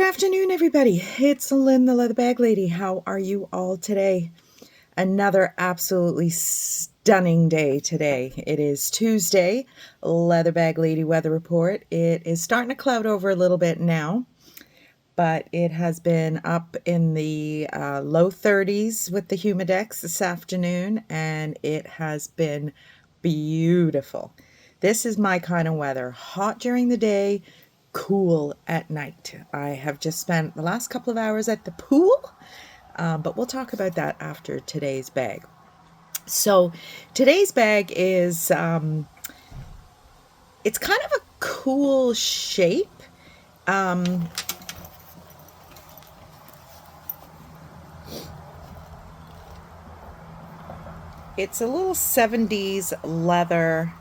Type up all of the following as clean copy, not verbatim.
Good afternoon, everybody. It's Lynn, the Leather Bag Lady. How are you all today? Another absolutely stunning day today. It is Tuesday, Leather Bag Lady weather report. It is starting to cloud over a little bit now, but it has been up in the low 30s with the humidex this afternoon, and it has been beautiful. This is my kind of weather. Hot during the day, cool at night. I have just spent the last couple of hours at the pool, but we'll talk about that after today's bag. So today's bag is, it's kind of a cool shape. It's a little 70s leather,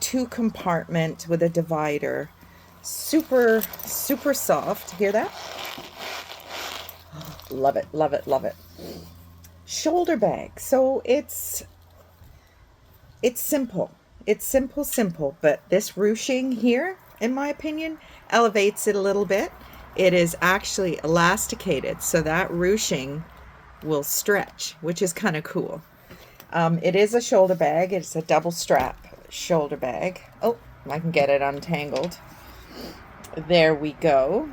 2-compartment with a divider. Super, super soft. Hear that? Love it, love it, love it. Shoulder bag. So it's simple. It's simple, but this ruching here, in my opinion, elevates it a little bit. It is actually elasticated, so that ruching will stretch, which is kind of cool. It is a shoulder bag. It's a double strap shoulder bag. Oh, I can get it untangled. There we go.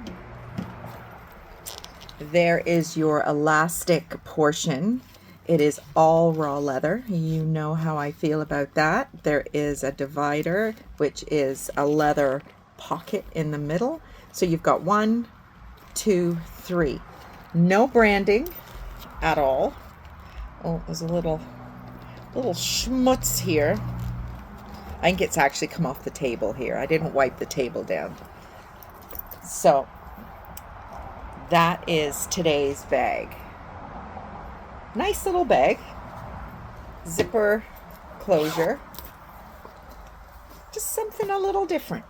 There is your elastic portion. It is all raw leather. You know how I feel about that. There is a divider, which is a leather pocket in the middle. So you've got 1, 2, 3. No branding at all. Oh, there's a little schmutz here. I think it's actually come off the table here. I didn't wipe the table down. So that is today's bag. Nice little bag. Zipper closure. Just something a little different.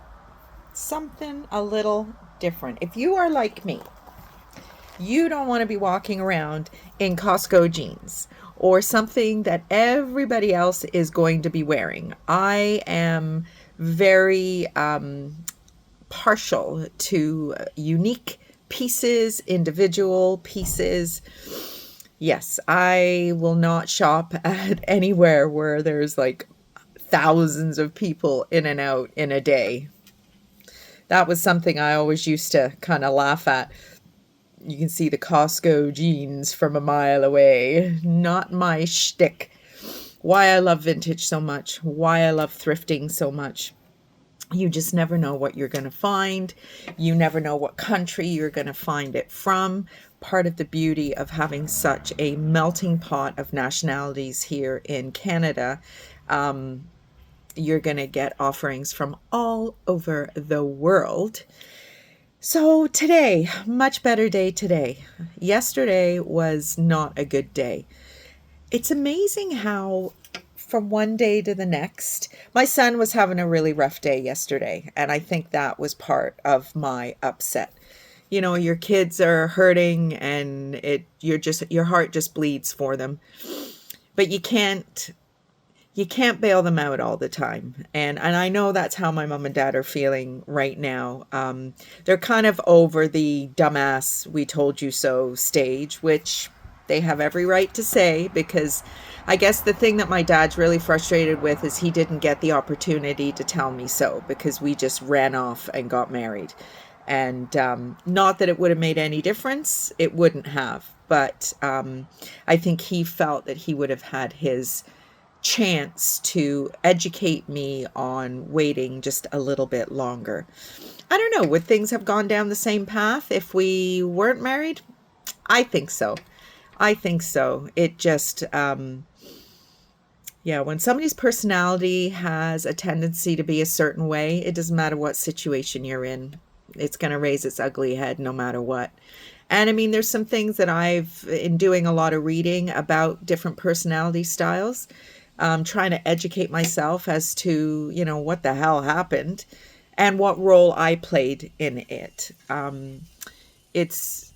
Something a little different. If you are like me, you don't want to be walking around in Costco jeans or something that everybody else is going to be wearing. I am very partial to unique pieces, individual pieces. Yes, I will not shop at anywhere where there's like thousands of people in and out in a day. That was something I always used to kind of laugh at. You can see the Costco jeans from a mile away. Not my shtick. Why I love vintage so much. Why I love thrifting so much. You just never know what you're going to find. You never know what country you're going to find it from. Part of the beauty of having such a melting pot of nationalities here in Canada, you're going to get offerings from all over the world. So today, much better day today. Yesterday was not a good day. It's amazing how from one day to the next, my son was having a really rough day yesterday, and I think that was part of my upset. You know, your kids are hurting and your heart just bleeds for them. But you can't bail them out all the time. And I know that's how my mom and dad are feeling right now. They're kind of over the dumbass "we told you so" stage, which they have every right to say, because I guess the thing that my dad's really frustrated with is he didn't get the opportunity to tell me so, because we just ran off and got married. And not that it would have made any difference. It wouldn't have. But I think he felt that he would have had his chance to educate me on waiting just a little bit longer. I don't know, would things have gone down the same path if we weren't married? I think so. It just, when somebody's personality has a tendency to be a certain way, it doesn't matter what situation you're in. It's going to raise its ugly head no matter what. And I mean, there's some things that in doing a lot of reading about different personality styles, trying to educate myself as to, what the hell happened and what role I played in it. It's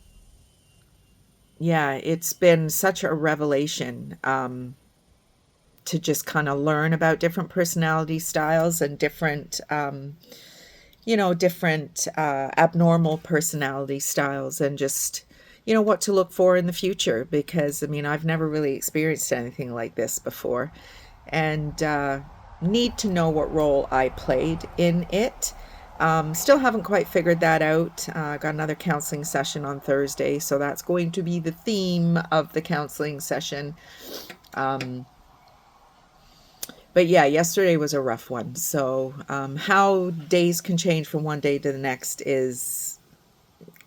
been such a revelation to just kind of learn about different personality styles and different different abnormal personality styles and just, what to look for in the future. Because, I mean, I've never really experienced anything like this before and need to know what role I played in it. Still haven't quite figured that out. Got another counseling session on Thursday, so that's going to be the theme of the counseling session. Um, but yeah, yesterday was a rough one. So how days can change from one day to the next is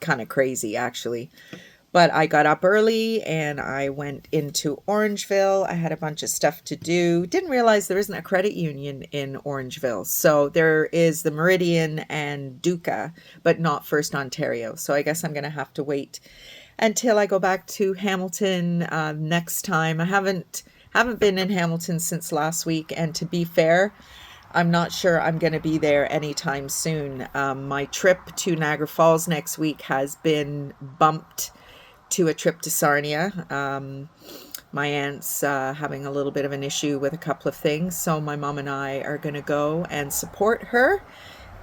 kind of crazy, actually. But I got up early and I went into Orangeville. I had a bunch of stuff to do. Didn't realize there isn't a credit union in Orangeville. So there is the Meridian and Duca, but not First Ontario. So I guess I'm going to have to wait until I go back to Hamilton next time. I haven't been in Hamilton since last week, and to be fair, I'm not sure I'm going to be there anytime soon. My trip to Niagara Falls next week has been bumped to a trip to Sarnia. My aunt's having a little bit of an issue with a couple of things, so my mom and I are going to go and support her,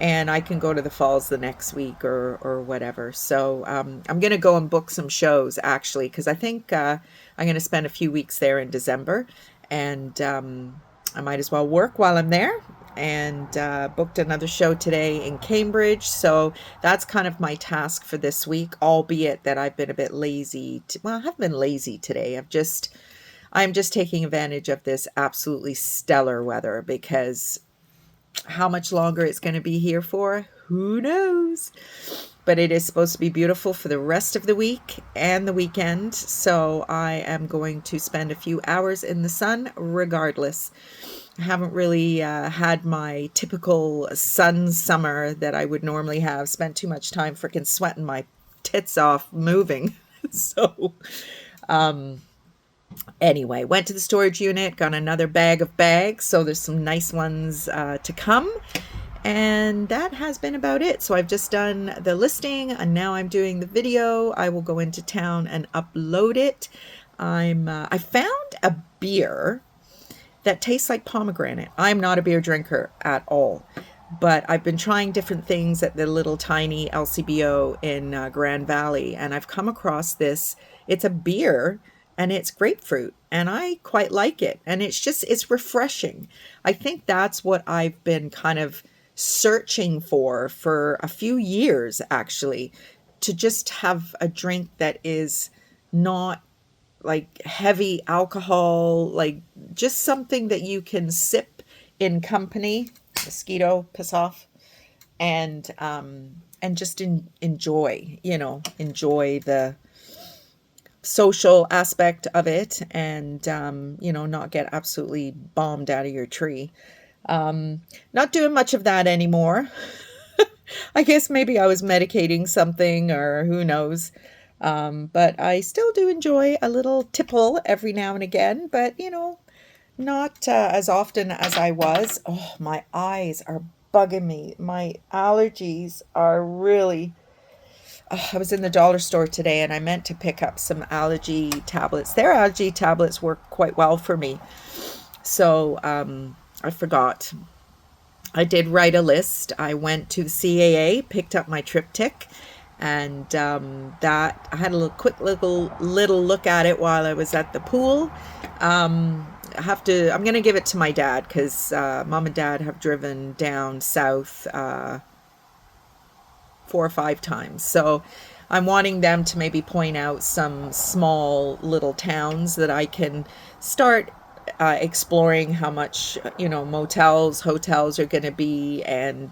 and I can go to the falls the next week or whatever. So I'm going to go and book some shows, actually, because I think I'm going to spend a few weeks there in December, and I might as well work while I'm there. And booked another show today in Cambridge. So that's kind of my task for this week, albeit that I've been a bit lazy. Well, I haven't been lazy today. I'm just taking advantage of this absolutely stellar weather, because how much longer it's going to be here for, who knows? But it is supposed to be beautiful for the rest of the week and the weekend. So I am going to spend a few hours in the sun regardless. I haven't really had my typical sun summer that I would normally have. Spent too much time freaking sweating my tits off moving. So anyway, went to the storage unit, got another bag of bags. So there's some nice ones to come. And that has been about it. So I've just done the listing and now I'm doing the video. I will go into town and upload it. I found a beer that tastes like pomegranate. I'm not a beer drinker at all, but I've been trying different things at the little tiny LCBO in Grand Valley, and I've come across this. It's a beer, and it's grapefruit, and I quite like it, and it's refreshing. I think that's what I've been kind of searching for a few years, actually, to just have a drink that is not like heavy alcohol, like just something that you can sip in company. Mosquito, piss off. And just enjoy, enjoy the social aspect of it, and not get absolutely bombed out of your tree. Not doing much of that anymore. I guess maybe I was medicating something, or who knows. But I still do enjoy a little tipple every now and again, but not as often as I was. Oh, my eyes are bugging me. My allergies are really. I was in the dollar store today and I meant to pick up some allergy tablets. Their allergy tablets work quite well for me. So I forgot. I did write a list. I went to the CAA, picked up my triptych, and that I had a quick little look at it while I was at the pool. I'm gonna give it to my dad, because mom and dad have driven down south 4 or 5 times, so I'm wanting them to maybe point out some small little towns that I can start exploring how much motels, hotels are going to be, and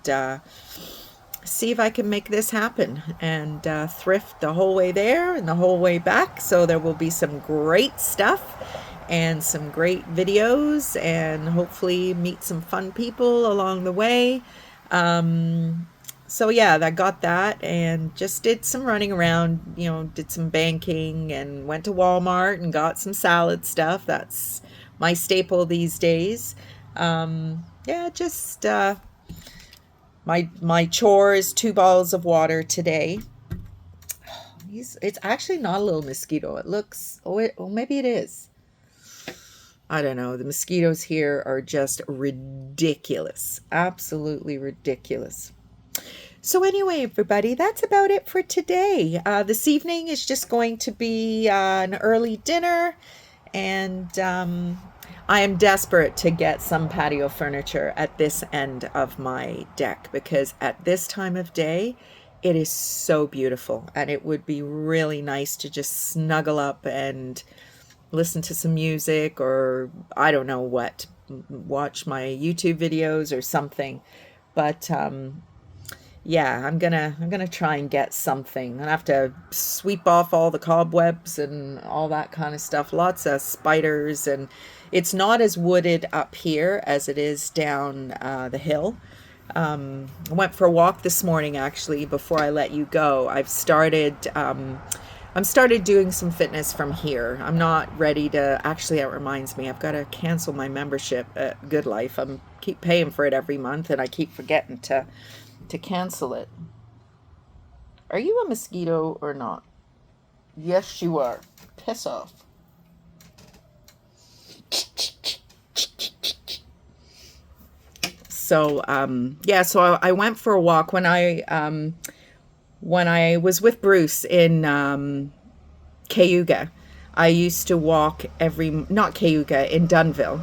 see if I can make this happen, and thrift the whole way there and the whole way back. So there will be some great stuff and some great videos, and hopefully meet some fun people along the way. So yeah, I got that and just did some running around, did some banking and went to Walmart and got some salad stuff. That's my staple these days. Yeah, just my chore is 2 bottles of water today. It's actually not a little mosquito. It looks, maybe it is. I don't know. The mosquitoes here are just ridiculous. Absolutely ridiculous. So anyway, everybody, that's about it for today. This evening is just going to be an early dinner, and I am desperate to get some patio furniture at this end of my deck because at this time of day, it is so beautiful, and it would be really nice to just snuggle up and listen to some music or I don't know what, watch my YouTube videos or something. But yeah, I'm gonna try and get something. I have to sweep off all the cobwebs and all that kind of stuff. Lots of spiders, and it's not as wooded up here as it is down the hill. I went for a walk this morning actually before I let you go. I'm started doing some fitness from here. I'm not ready to actually. It reminds me, I've got to cancel my membership at Good Life. I'm keep paying for it every month, and I keep forgetting to cancel it. Are you a mosquito or not? Yes, you are. Piss off. So yeah, so I went for a walk when I was with Bruce in Cayuga. I used to walk every, not Cayuga, in Dunville.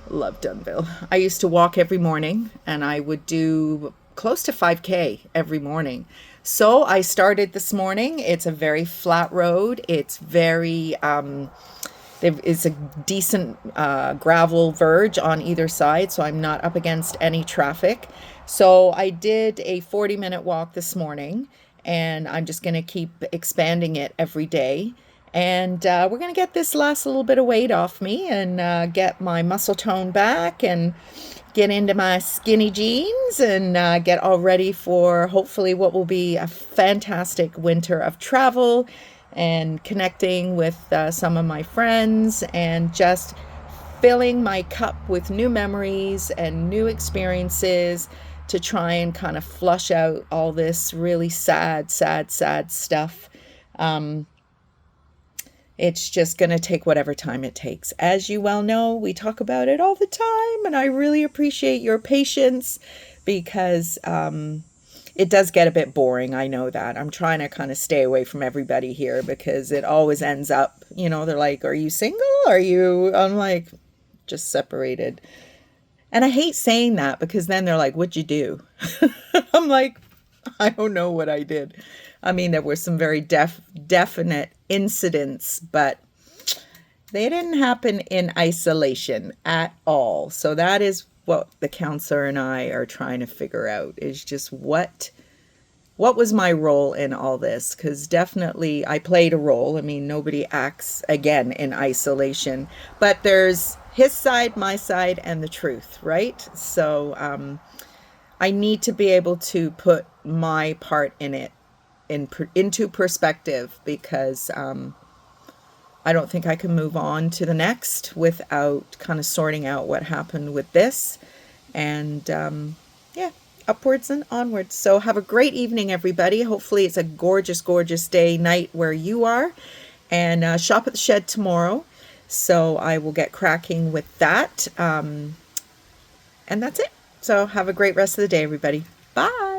Love Dunville. I used to walk every morning and I would do close to 5K every morning. So I started this morning. It's a very flat road. It's very, there is a decent gravel verge on either side, so I'm not up against any traffic. So I did a 40-minute walk this morning, and I'm just going to keep expanding it every day. And we're going to get this last little bit of weight off me and get my muscle tone back and get into my skinny jeans and get all ready for hopefully what will be a fantastic winter of travel and connecting with some of my friends and just filling my cup with new memories and new experiences to try and kind of flush out all this really sad stuff. It's just going to take whatever time it takes. As you well know, we talk about it all the time, and I really appreciate your patience because it does get a bit boring. I know that. I'm trying to kind of stay away from everybody here because it always ends up, they're like, are you single? I'm like, just separated. And I hate saying that because then they're like, what'd you do? I'm like, I don't know what I did. I mean, there were some very definite incidents, but they didn't happen in isolation at all. So that is what the counselor and I are trying to figure out is just what was my role in all this? Because definitely I played a role. I mean, nobody acts, again, in isolation. But there's his side, my side, and the truth, right? So I need to be able to put my part in it into perspective because I don't think I can move on to the next without kind of sorting out what happened with this. And yeah, upwards and onwards. So have a great evening, everybody. Hopefully it's a gorgeous, gorgeous day, night where you are. And shop at the shed tomorrow. So I will get cracking with that. And that's it. So have a great rest of the day, everybody. Bye.